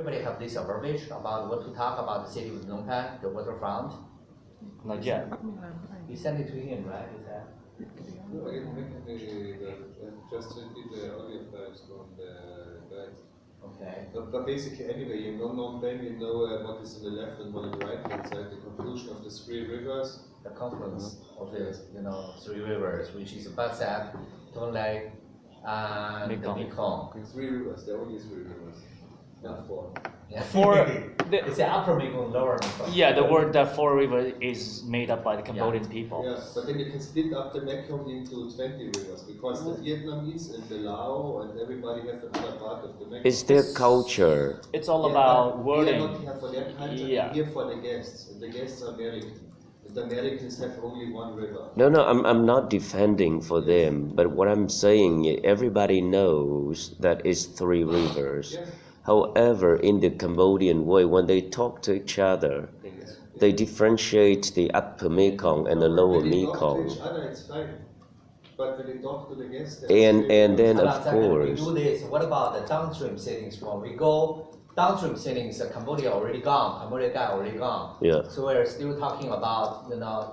Everybody have this verbiage about what to talk about the city of Phnom Penh, the waterfront. Not yet. You sent it to him, right? Is that? No, I just repeat the audio files from the guide. Okay. But basically, anyway, you know Phnom Penh, you know what is on the left and what on the right hand side, the conclusion of the three rivers. The confluence of the three rivers, which is Basak, Tonlek, and the Mekong. Three rivers, there are only three rivers, not four. Yeah. It's the upper Mekong, lower Mekong. Yeah, the word the four river is made up by the Cambodian people. Yeah, but then you can split up the Mekong into 20 rivers because the Vietnamese and the Lao and everybody have another part of the Mekong. It's their culture. It's all about wording. We are not here for their culture, we are here for the guests, and the guests are American. The Americans have only one river. No, I'm not defending for them, but what I'm saying, everybody knows that it's three rivers. Yes. However, in the Cambodian way, when they talk to each other, they differentiate the upper Mekong and the lower When they talk to Mekong. each other, it's fine. But when they talk to the guests, And then Hold on of a second, course, we do this. What about the downstream settings? When we go downstream settings, Cambodia already gone, Cambodia guy already gone. Yeah. So we're still talking about,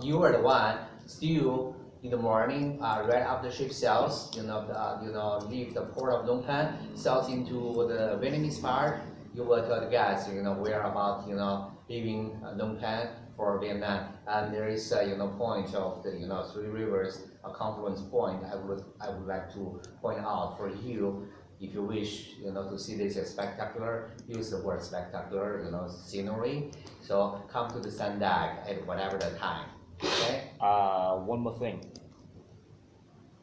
you are the one still in the morning, right after ship sails, leave the port of Phnom Penh, sails into the Vietnamese part. You will tell the guys, we're about, leaving Phnom Penh for Vietnam, and there is a point of the three rivers, a confluence point. I would like to point out for you. If you wish, to see this as spectacular, use the word spectacular, scenery. So come to the Sandak at whatever the time. Okay. One more thing.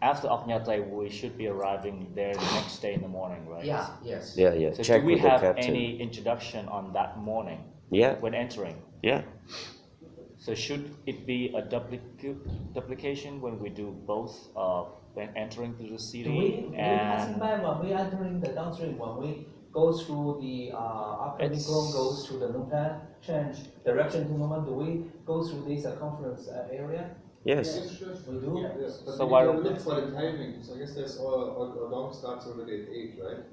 After Oknyate, we should be arriving there the next day in the morning, right? Yeah. Yes. yeah. So Check do we with the have captain. any introduction on that morning Yeah, when entering? yeah. So should it be a duplication when we do both when entering to the city Do we passing and by when we entering the downstream, when we go through the upper Mekong, goes to the Phnom Penh, change direction to Phnom Penh, do we go through this conference area? Yes. We do? Yes, but So we why need to don't- look for the timing. So I guess there's all long starts already at 8, right?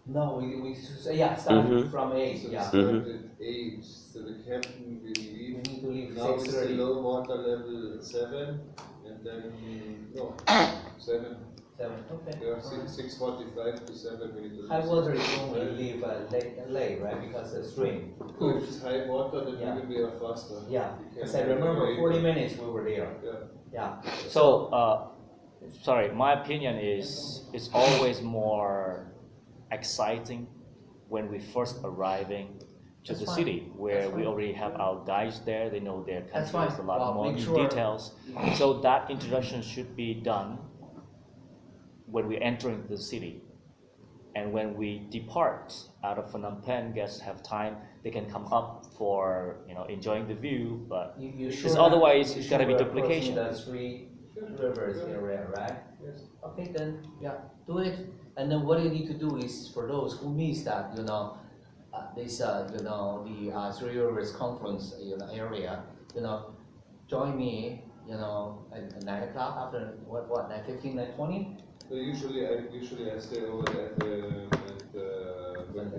No, we start Mhm. from 8, So yeah. we start at 8. So the captain will We leave. need to leave Now it's the 6:30. low water level at 7, and then no 7. 7, okay. Yeah, 6:45 to 7 we need to leave. High water is normally leave late, right? Because the stream. So if it's high water, then Yeah. we will be faster. Yeah, We can because I remember wait. 40 minutes we were there. Yeah. Yeah. so sorry, my opinion is it's always more exciting when we first arriving to That's the fine. city where That's we fine. already have our guides there, they know their That's country, there's a fine. lot Well, more make new sure- details. So that introduction should be done when we enter into the city. And when we depart out of Phnom Penh, guests have time, they can come up for enjoying the view, but You because otherwise it's gotta be we're duplication. crossing the three rivers area, right? Yes. Okay, then, yeah, do it. And then what you need to do is for those who miss that, this, the Three Rivers Conference, area, join me, at 9 o'clock after, 9:15, 9:20? So usually I stay over at the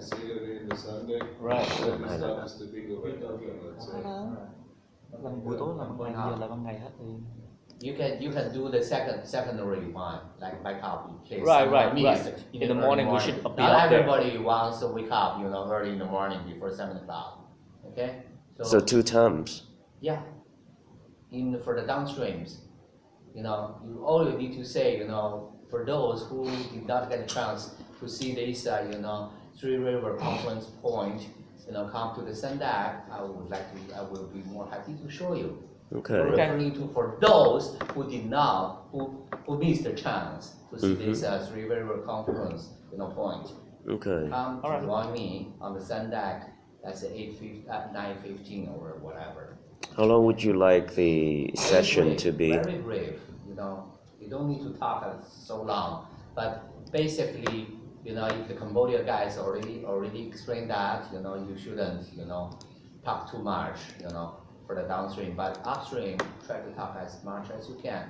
sailor in the Sunday. Right. So we start with the big event after, let's say. buổi tối làm ban giờ là ban ngày hết thì You can do the secondary one, like wake up in case Right, someone right, missed right. in In the early morning, we should be Not up there. everybody wants to wake up, early in the morning before 7 o'clock. Okay? So 2 times. Yeah. For the downstreams, all you need to say, for those who did not get a chance to see this, Three River Conference Point, come to the Sandak, I will be more happy to show you. Okay. Referring to for those who did not, who missed the chance to see this Three River Conference, point. Okay. Come All right. to join me on the Sandak. That's at 9:15 or whatever. How long would you like the session to be? Very brief. You don't need to talk so long. But basically, if the Cambodia guys already explained that, you shouldn't, talk too much, for the downstream. But upstream, try to talk as much as you can.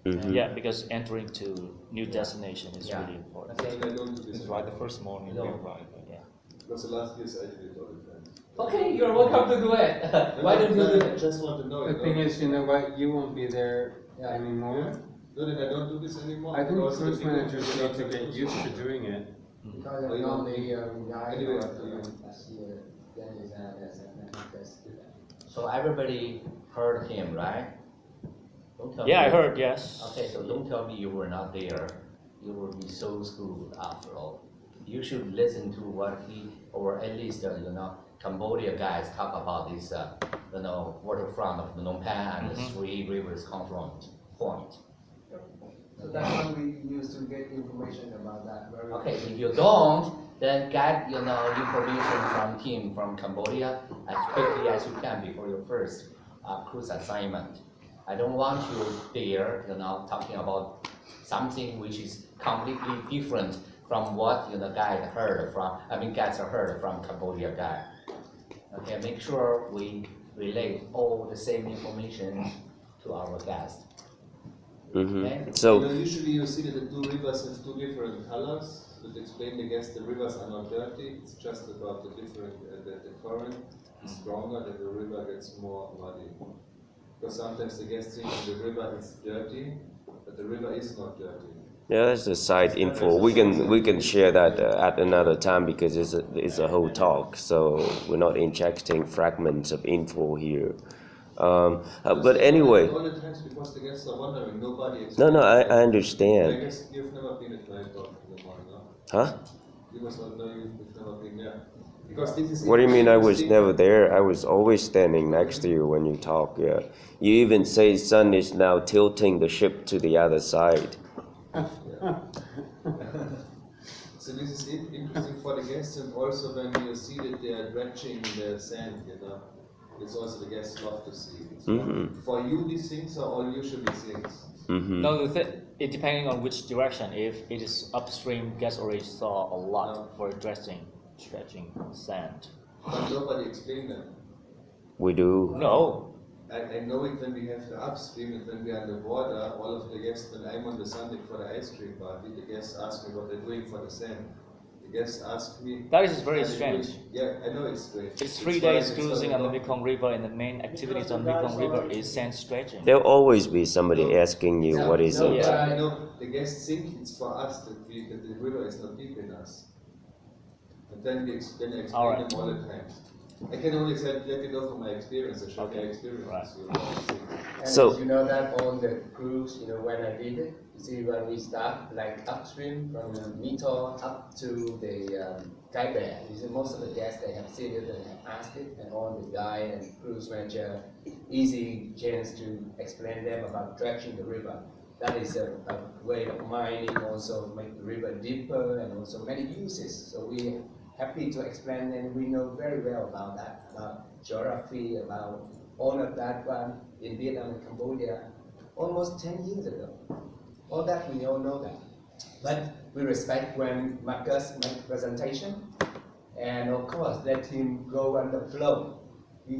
Mhm. yeah, because entering to new destination is Yeah. really important. Okay. And I don't do this. It's right the first morning we No. arrive. Yeah. Because the last years I did it all the time. Okay, you're welcome to do it. Why don't you do I it? just want to know. The thing is, you know what, you won't be there Yeah. anymore. No, then I don't do this anymore. I think because the cruise people managers do need not to have get cruise used to managers. doing it. Because Oh, you normally want- guy Anyway, or to you. last year, then is so everybody heard him, right? Don't tell Yeah, me. I heard, yes. Okay, so don't tell me you were not there. You will be so screwed after all. You should listen to what he, or at least, Cambodia guys talk about this, waterfront of Phnom Penh and the three rivers confluent point. So that's what we use to get information about that. Okay, if you don't, then get, information from him from Cambodia as quickly as you can before your first cruise assignment. I don't want you there, talking about something which is completely different from what, guys heard from Cambodia guy. Okay, make sure we relate all the same information to our guest. Okay? So, Usually you see that the two rivers have two different colors. To explain the guest, the rivers are not dirty. It's just about the different, the current is stronger, that the river gets more muddy. Because sometimes the guests think the river is dirty, but the river is not dirty. yeah, that's the side info. We can share that at another time because it's a whole talk. So we're not injecting fragments of info here. But anyway, All the times because the guests are wondering, nobody explains. no, I I understand. guess you've never been at night talk in the morning, no? Huh? You must not know you've never been there. Because this is What do you mean I was interesting. never there? I was always standing next to you when you talk, yeah. You even say sun is now tilting the ship to the other side. So this is interesting for the guests, and also when you see that they are dredging the sand, it's also the guests love to see it. For you, these things are all usually things. No, it depending on which direction. If it is upstream, guests already saw a lot for stretching sand. But nobody explained them. We do. No, I know it when we have the upstream and when we are on the water, all of the guests, when I'm on the Sunday for the ice cream party, the guests ask me what they're doing for the sand. The guests ask me. that is very "Are they strange. doing-" Yeah, I know it's strange. It's 3 why days it's cruising not on the a lot. Mekong River, and the main activities on Mekong River is sand stretching. There'll always be somebody asking you what is No, it. but Yeah. I know the guests think it's for us that the river is not deep in us. And then I explain Alright. them all the time. I can only let you know from my experience, I share Okay. my experience. Right. And So- you know that on the cruise, when I did it, you see when we start like upstream from the Mito up to the Kai Bear, you see most of the guests they have seen it and have asked it, and all the guide and cruise manager easy chance to explain them about dredging the river. That is a way of mining, also make the river deeper and also many uses. So we happy to explain, and we know very well about that, about geography, about all of that one in Vietnam and Cambodia almost 10 years ago. All that we all know that. But we respect when Marcus make presentation, and of course let him go on the flow. We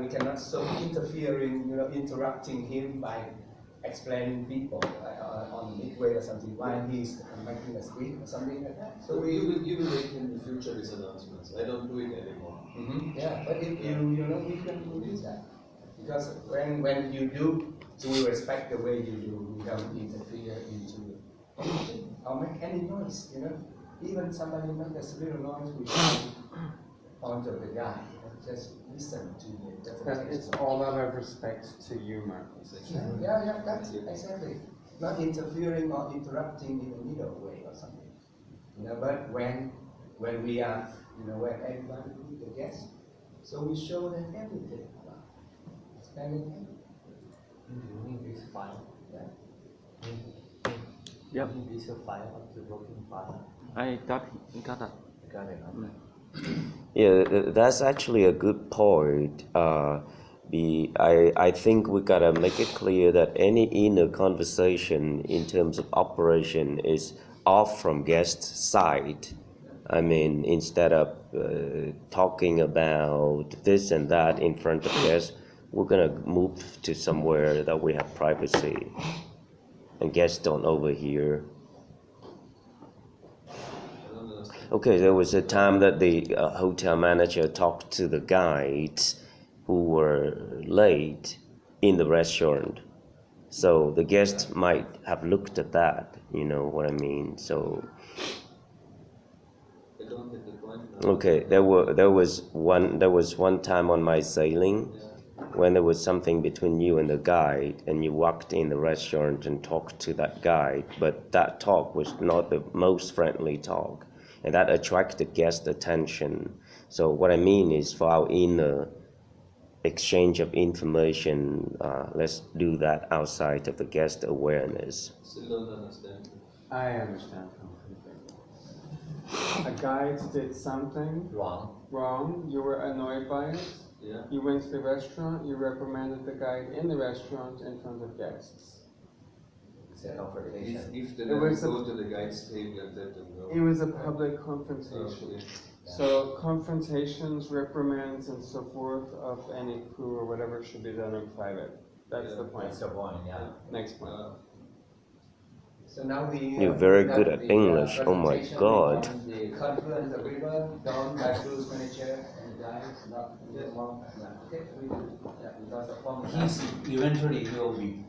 cannot so interfering, interrupting him by explaining people on midway or something while he's making a speech or something like that. So you will make in the future these announcements. I don't do it anymore. Yeah, but if we can do that. Because when you do, so we respect the way you do. We don't interfere into anything or make any noise. Even somebody make a little noise, we can point to the guy. Just listen to the But presentation. it's all out of respect to you, Marcus. Yeah, that's exactly. Not interfering or interrupting in the middle way or something. But when we are, when everybody with the guests, so we show them everything about explaining everything. This file. Yeah. Yep. This file of the working file. I got it. Got it. Okay. Yeah, that's actually a good point. I think we gotta make it clear that any inner conversation in terms of operation is off from guest side. I mean, instead of talking about this and that in front of guests, we're gonna move to somewhere that we have privacy, and guests don't overhear. I don't understand. Okay, there was a time that the hotel manager talked to the guides who were late in the restaurant. So the guests might have looked at that, you know what I mean? So I don't get the point now. okay, there was one time on my sailing when there was something between you and the guide, and you walked in the restaurant and talked to that guide, but that talk was not the most friendly talk, and that attracted guest attention. So what I mean is, for our inner exchange of information, let's do that outside of the guest awareness. Still don't understand. I understand completely. A guide did something wrong, you were annoyed by it, Yeah. you went to the restaurant, you reprimanded the guide in the restaurant in front of guests. It's a confrontation. If they It never was a- go to the guide's table and let them know. It was a public confrontation. Okay. So confrontations, reprimands, and so forth of any crew or whatever should be done in private. That's the point. That's the point, yeah. Next point. So now the. You're very good at English, oh my God. The confluence of river, down by cruise manager and guys, not wrong. Okay, because of form. He's eventually will be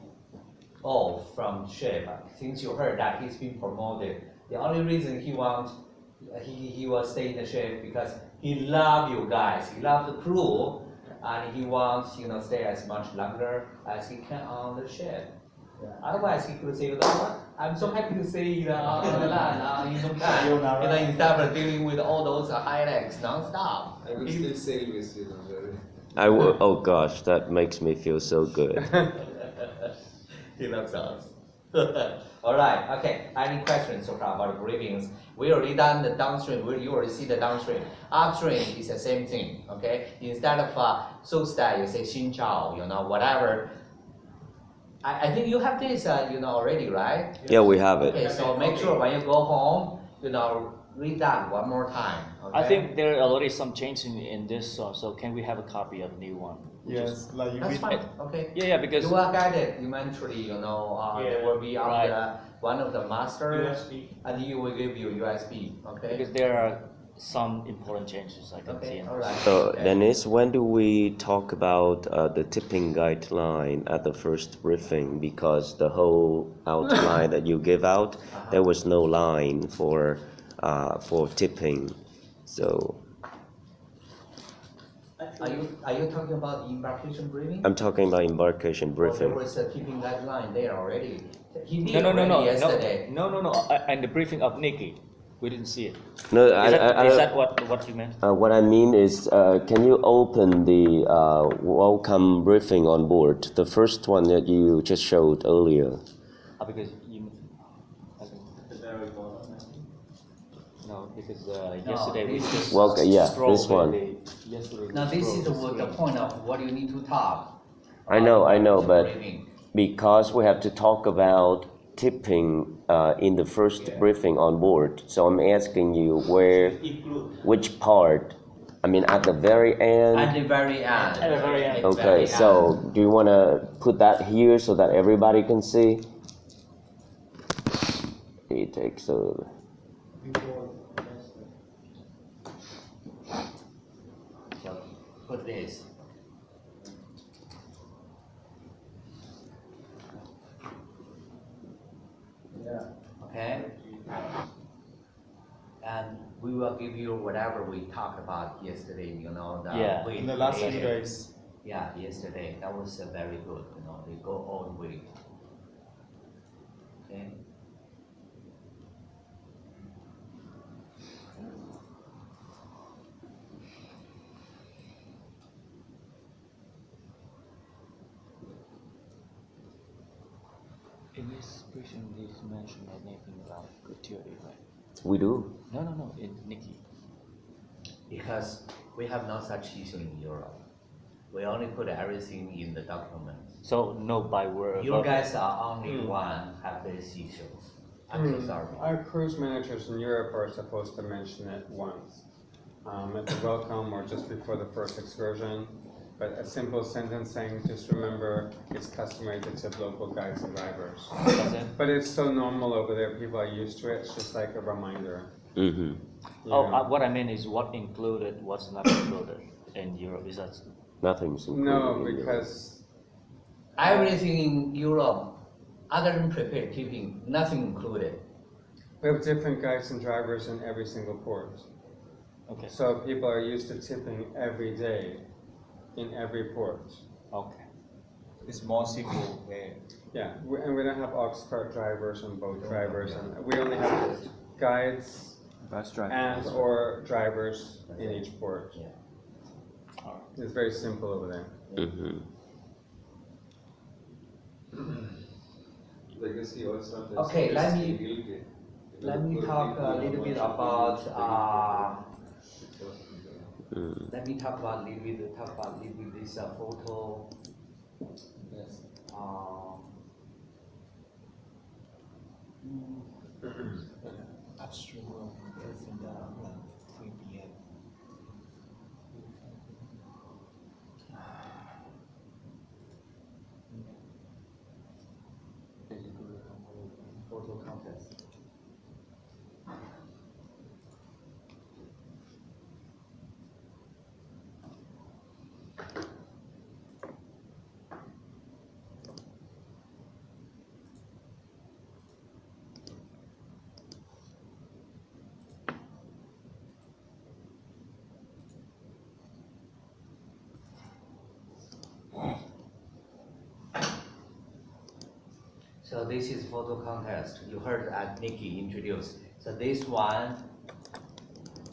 off from ship. Since you heard that he's been promoted, the only reason he wants he will stay in the ship because he love you guys, he love the crew, and he wants stay as much longer as he can on the ship. Yeah. Otherwise, he could say, you know what? I'm so happy to see on the land in Nongtan, instead of dealing with all those highlights non-stop. I will still sail with you, don't worry. I will, oh gosh, that makes me feel so good. He loves us. All right, okay. Any questions so far about briefings? We already done the downstream. You already see the downstream. Upstream is the same thing. Okay. Instead of so that you say xin chao, whatever. I think you have this, already, right? Yeah, we have it. Okay. So make sure when you go home, read that one more time. Okay? I think there are already some changes in this, so can we have a copy of the new one? Yes, like you That's read fine. Okay. Yeah, because You are guided eventually, there will be on right. one of the masters, USB. and he will give you USB, okay? because there are some important changes I can see. Okay, in all this. right. So Okay. Dennis, when do we talk about the tipping guideline at the first briefing? Because the whole outline that you give out, there was no line for tipping. So Are you talking about embarkation briefing? I'm talking about embarkation Or briefing. there was a tipping guideline there already. He did No, already yesterday. no. And the briefing of Nikki, we didn't see it. No, Is that what you meant? what I mean is, can you open the welcome briefing on board, the first one that you just showed earlier? Because you. I think- No, because yesterday we just Well, yeah, scrolled this one. Yesterday we Now this is scrolled the point of what you need to talk. I know, but Briefing. because we have to talk about tipping in the first briefing on board, so I'm asking you which part? I mean, at the very end? At the very end. At the very end. Okay, so do you want to put that here so that everybody can see? It takes a... So put this. Yeah. Okay? And we will give you whatever we talked about yesterday, the Yeah. weight In the last few ratio. days. Yeah, yesterday, that was very good, they go all the way. Okay? In this briefing, they mentioned anything about gratuity, right? We do. No, in Nikki. Because we have no such issue in Europe. We only put everything in the documents. So no by word. You guys are only one have these issues. I'm so sorry. Our cruise managers in Europe are supposed to mention it once, at the welcome or just before the first excursion. But a simple sentence saying, just remember, it's customary to tip local guides and drivers. Does it? But it's so normal over there, people are used to it, it's just like a reminder. Mm-hmm. Oh, Yeah. what I mean is what included, what's not included in Europe, is that, Nothing's included. No, in Europe. because Everything in Europe, other than prepared tipping, nothing included. we have different guides and drivers in every single port. okay, So people are used to tipping every day in every port. okay. It's more simple way. Yeah, and we don't have ox cart drivers and boat drivers, and we only have guides Bus driver. and or drivers in each port. Yeah. It's very simple over there. Mhm. I guess he also sometimes Okay, let feels me- guilty. Let me talk a little bit about, Mm. let me talk about a little bit this photo. Yes. Upstream will be different around 3 p.m. Photo contest. So this is photo contest. You heard Nikki introduce. So this one,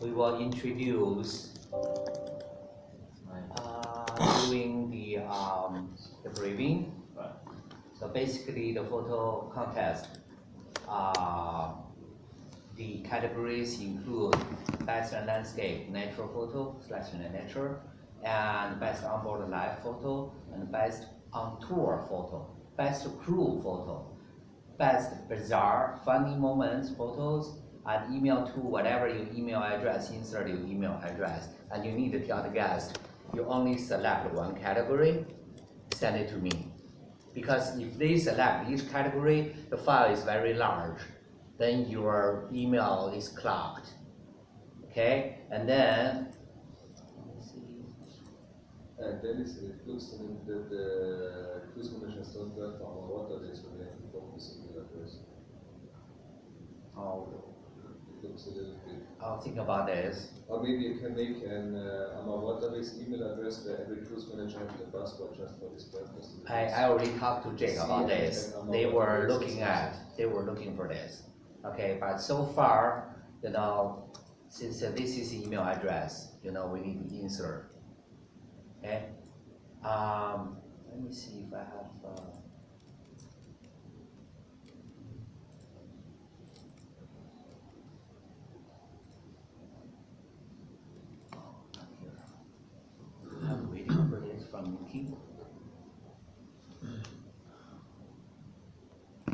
we will introduce doing the briefing. Right. So basically, the photo contest, the categories include best landscape natural photo / nature, and best onboard live photo, and best on tour photo, best crew photo, best bizarre funny moments photos, and email to whatever your email address, insert your email address, and you need to tell the guest you only select one category, send it to me. Because if they select each category, the file is very large, then your email is clogged. Okay, and then let me see. And then it looks to me that the cruise managers don't work for our waterways when they have to focus on the address. Oh, It looks a little bit. I'll think about this. Or maybe you can make an our waterways email address where every cruise manager has the password just for this purpose. I already talked to Jake about See, this. and They were waterways looking is they were looking for this. Okay, but so far, since this is email address, we need to insert. Okay. Let me see if I have. I'm waiting for this from Nikki.